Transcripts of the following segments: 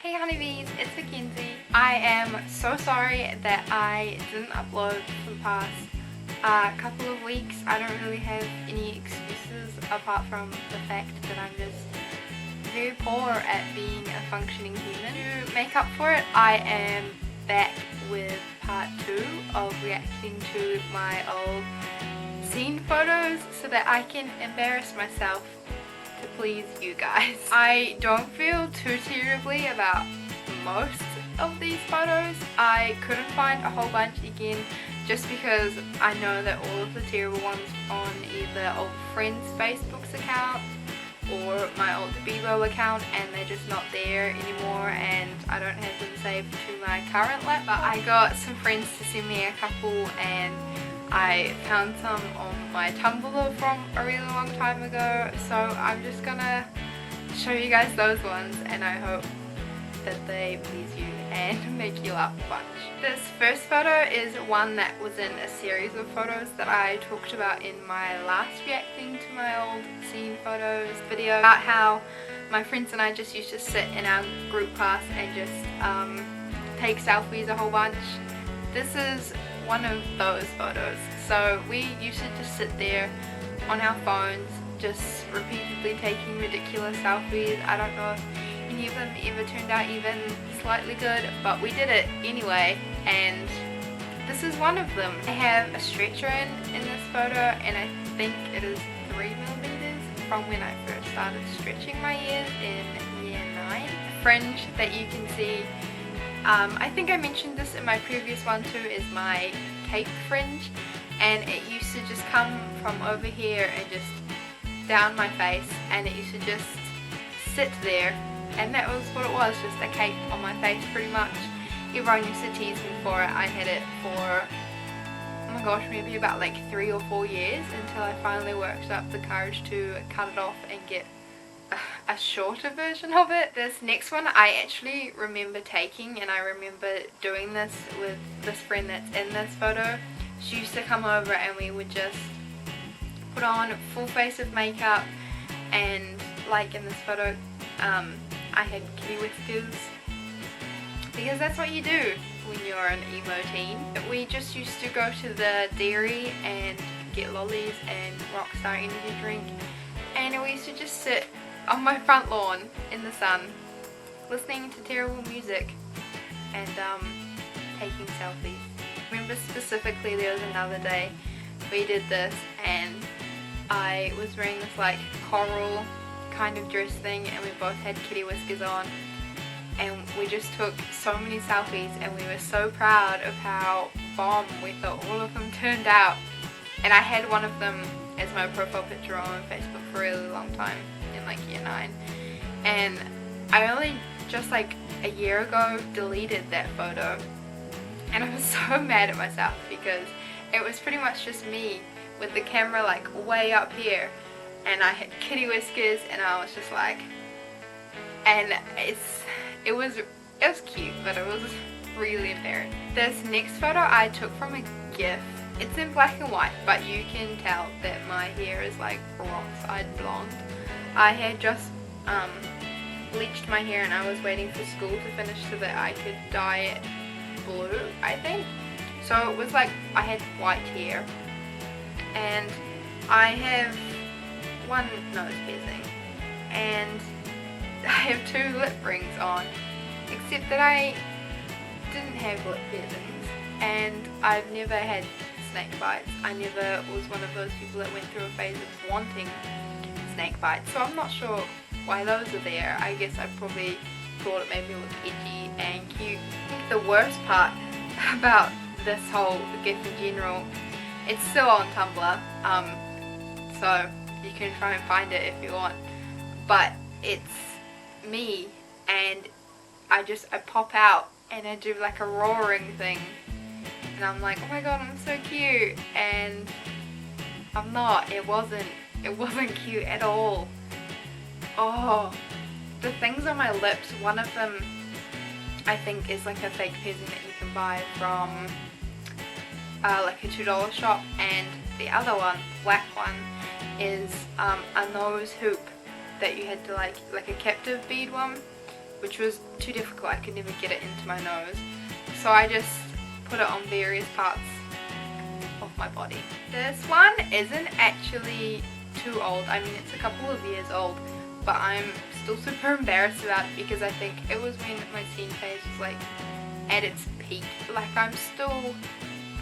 Hey honeybees, it's Mackenzie. I am so sorry that I didn't upload for the past couple of weeks. I don't really have any excuses apart from the fact that I'm just very poor at being a functioning human. To make up for it, I am back with part 2 of reacting to my old scene photos so that I can embarrass myself to please you guys. I don't feel too terribly about most of these photos. I couldn't find a whole bunch again just because I know that all of the terrible ones on either old friends' Facebook's account or my old Bebo account, and they're just not there anymore and I don't have them saved to my current laptop. But I got some friends to send me a couple and I found some on my Tumblr from a really long time ago, so I'm just gonna show you guys those ones and I hope that they please you and make you laugh a bunch. This first photo is one that was in a series of photos that I talked about in my last reacting to my old scene photos video, about how my friends and I just used to sit in our group class and just take selfies a whole bunch. This is one of those photos. So we used to just sit there on our phones just repeatedly taking ridiculous selfies. I don't know if any of them ever turned out even slightly good, but we did it anyway, and this is one of them. I have a stretcher in this photo and I think it is 3mm from when I first started stretching my ears in year 9. Fringe that you can see, I think I mentioned this in my previous one too, is my cape fringe, and it used to just come from over here and just down my face, and it used to just sit there, and that was what it was, just a cape on my face pretty much. Everyone used to tease me for it. I had it for, oh my gosh, maybe about like 3 or 4 years until I finally worked up the courage to cut it off and get a shorter version of it. This next one I actually remember taking, and I remember doing this with this friend that's in this photo. She used to come over and we would just put on a full face of makeup, and like in this photo I had kitty whiskers because that's what you do when you're an emo teen. We just used to go to the dairy and get lollies and Rockstar energy drink, and we used to just sit on my front lawn in the sun listening to terrible music and taking selfies. I remember specifically there was another day we did this and I was wearing this like coral kind of dress thing and we both had kitty whiskers on, and we just took so many selfies and we were so proud of how bomb we thought all of them turned out. And I had one of them as my profile picture on Facebook for a really long time in like year 9, and I only just like a year ago deleted that photo, and I was so mad at myself because it was pretty much just me with the camera like way up here, and I had kitty whiskers and I was just like, and it was cute, but it was really embarrassing. This next photo I took from a GIF. It's in black and white, but you can tell that my hair is like peroxide blonde. I had just bleached my hair and I was waiting for school to finish so that I could dye it blue, I think. So it was like I had white hair, and I have one nose piercing and I have 2 lip rings on, except that I didn't have lip piercings and I've never had snake bites. I never was one of those people that went through a phase of wanting snake bites, so I'm not sure why those are there. I guess I probably thought it made me look edgy and cute. I think the worst part about this whole GIF in general, it's still on Tumblr, so you can try and find it if you want, but it's me and I pop out and I do like a roaring thing and I'm like, oh my god, I'm so cute, and I'm not. It wasn't cute at all. Oh, the things on my lips, one of them I think is like a fake piercing that you can buy from like a $2 shop, and the other one, black one, is a nose hoop that you had to like a captive bead one, which was too difficult. I could never get it into my nose, so I just put it on various parts of my body. This one isn't actually too old. I mean, it's a couple of years old, but I'm still super embarrassed about it because I think it was when my scene phase was like at its peak. Like, I'm still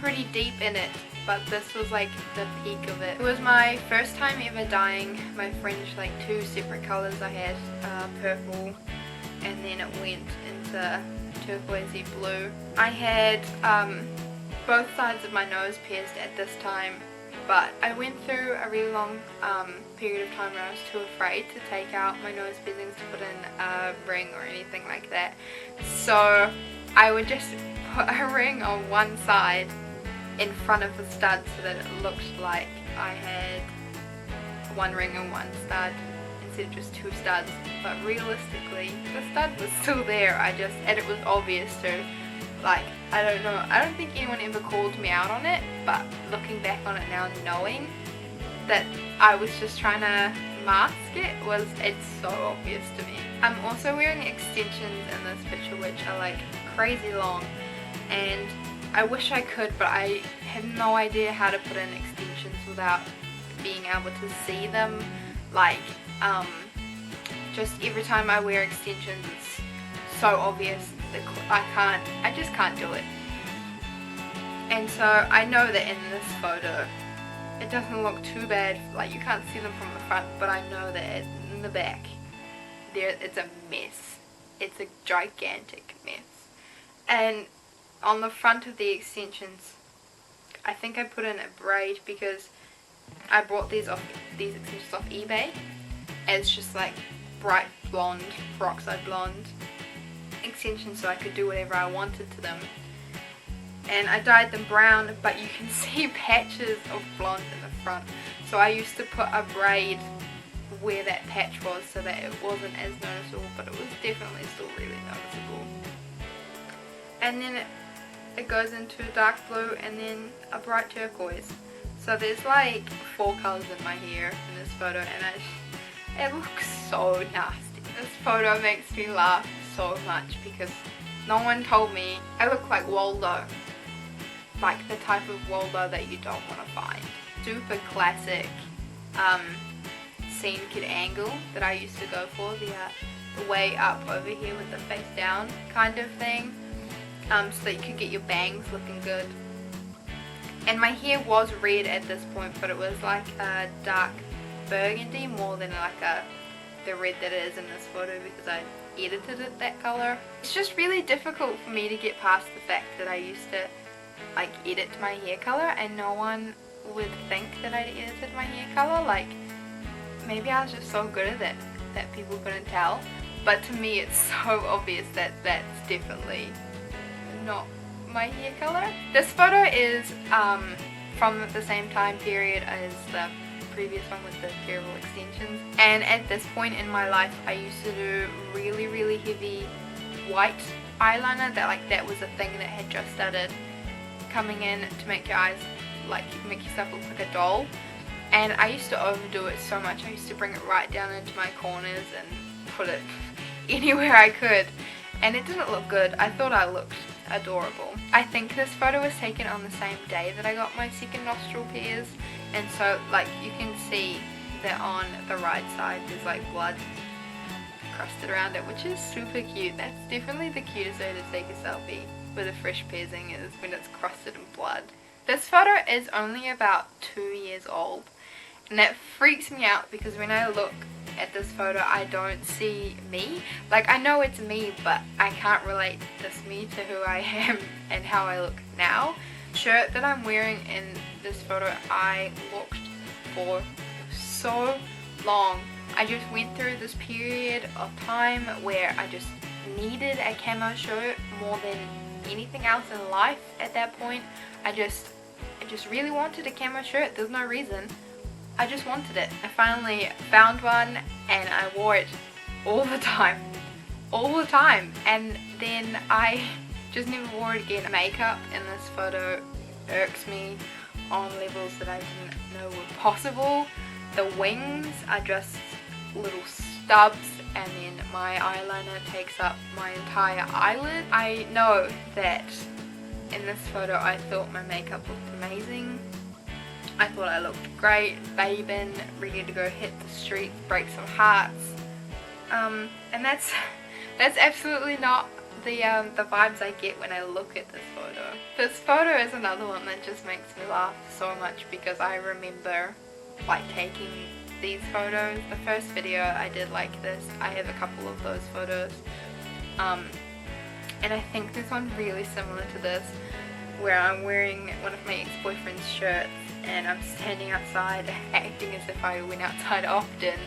pretty deep in it, but this was like the peak of it. It was my first time ever dyeing my fringe like 2 separate colors. I had purple, and then it went into turquoisey blue. I had both sides of my nose pierced at this time, but I went through a really long period of time where I was too afraid to take out my nose piercings to put in a ring or anything like that. So I would just put a ring on one side in front of the stud so that it looked like I had 1 ring and 1 stud instead of just 2 studs. But realistically, the stud was still there. And it was obvious too. Like, I don't know, I don't think anyone ever called me out on it, but looking back on it now, knowing that I was just trying to mask it, it's so obvious to me. I'm also wearing extensions in this picture, which are like crazy long, and I wish I could, but I have no idea how to put in extensions without being able to see them. Like, just every time I wear extensions, it's so obvious. I just can't do it. And so I know that in this photo it doesn't look too bad, like you can't see them from the front, but I know that in the back it's a mess. It's a gigantic mess. And on the front of the extensions, I think I put in a braid because I bought these extensions off eBay. And it's just like bright blonde, peroxide blonde extensions, so I could do whatever I wanted to them. And I dyed them brown, but you can see patches of blonde in the front, so I used to put a braid where that patch was so that it wasn't as noticeable, but it was definitely still really noticeable. And then it goes into dark blue and then a bright turquoise. So there's like 4 colours in my hair in this photo, and it looks so nasty. This photo makes me laugh so much because no one told me I look like Waldo, like the type of Waldo that you don't want to find. Super classic scene kid angle that I used to go for, the way up over here with the face down kind of thing, so that you could get your bangs looking good. And my hair was red at this point, but it was like a dark burgundy more than like the red that it is in this photo because I edited it that color. It's just really difficult for me to get past the fact that I used to like edit my hair color and no one would think that I edited my hair color. Like, maybe I was just so good at it that people couldn't tell, but to me it's so obvious that that's definitely not my hair color. This photo is from the same time period as the previous one with the terrible extensions, and at this point in my life I used to do really heavy white eyeliner. That was a thing that had just started coming in to make your eyes, like, make yourself look like a doll, and I used to overdo it so much. I used to bring it right down into my corners and put it anywhere I could, and it didn't look good. I thought I looked adorable. I think this photo was taken on the same day that I got my second nostril pierced, and so like you can see that on the right side there's like blood crusted around it, which is super cute. That's definitely the cutest way to take a selfie with a fresh piercing, is when it's crusted in blood. This photo is only about 2 years old, and that freaks me out because when I look at this photo I don't see me. Like, I know it's me, but I can't relate this me to who I am and how I look now. The shirt that I'm wearing in this photo I looked for so long. I just went through this period of time where I just needed a camo shirt more than anything else in life at that point. I just really wanted a camo shirt. There's no reason. I just wanted it. I finally found one and I wore it all the time. And then I just never wore it again. Makeup in this photo irks me on levels that I didn't know were possible. The wings are just little stubs and then my eyeliner takes up my entire eyelid. I know that in this photo I thought my makeup looked amazing. I thought I looked great, babin', ready to go hit the street, break some hearts. And that's absolutely not the vibes I get when I look at this photo. This photo is another one that just makes me laugh so much because I remember like taking these photos. The first video I did like this, I have a couple of those photos. And I think this one's really similar to this, where I'm wearing one of my ex-boyfriend's shirts and I'm standing outside acting as if I went outside often.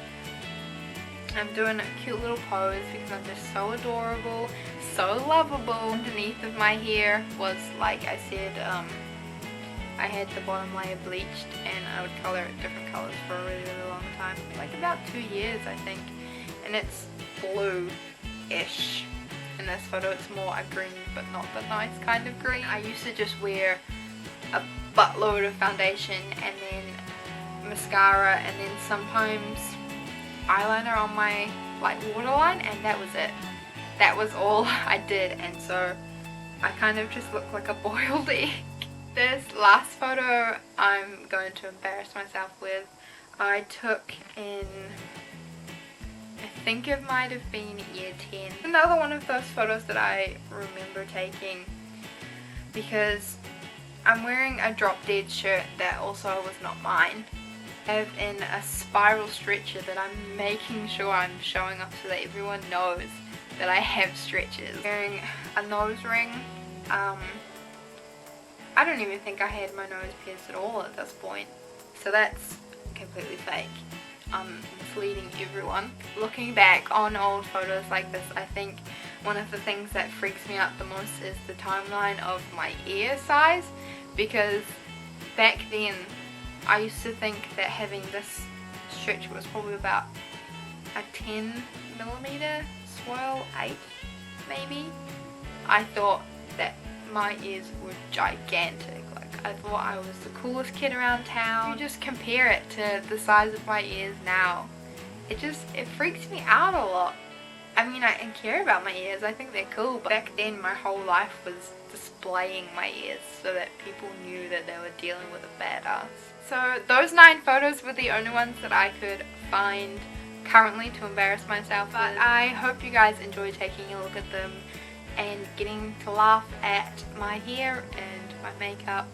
I'm doing a cute little pose because I'm just so adorable, so lovable. Underneath of my hair was, like I said, I had the bottom layer bleached and I would colour it different colours for a really, really long time. Like about 2 years I think. And it's blue-ish. In this photo it's more a green but not the nice kind of green. I used to just wear a buttload of foundation and then mascara and then sometimes eyeliner on my like waterline, and that was it. That was all I did, and so I kind of just look like a boiled egg. This last photo I'm going to embarrass myself with, I took in, I think it might have been year 10. Another one of those photos that I remember taking because I'm wearing a drop dead shirt that also was not mine. I have in a spiral stretcher that I'm making sure I'm showing off so that everyone knows that I have stretches. Wearing a nose ring. I don't even think I had my nose pierced at all at this point, so that's completely fake. I'm misleading everyone. Looking back on old photos like this, I think one of the things that freaks me out the most is the timeline of my ear size, because back then I used to think that having this stretch was probably about a 10mm swirl, 8 maybe. I thought that my ears were gigantic. Like I thought I was the coolest kid around town. You just compare it to the size of my ears now. It freaks me out a lot. I mean, I care about my ears, I think they're cool, but back then my whole life was displaying my ears so that people knew that they were dealing with a badass. So those 9 photos were the only ones that I could find currently to embarrass myself, but I hope you guys enjoy taking a look at them and getting to laugh at my hair and my makeup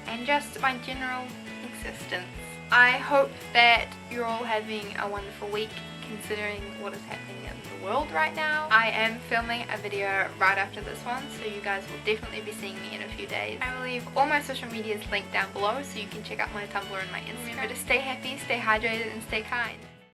and just my general existence. I hope that you're all having a wonderful week considering what is happening in the world right now. I am filming a video right after this one, so you guys will definitely be seeing me in a few days. I will leave all my social medias linked down below so you can check out my Tumblr and my Instagram. Remember to stay happy, stay hydrated, and stay kind.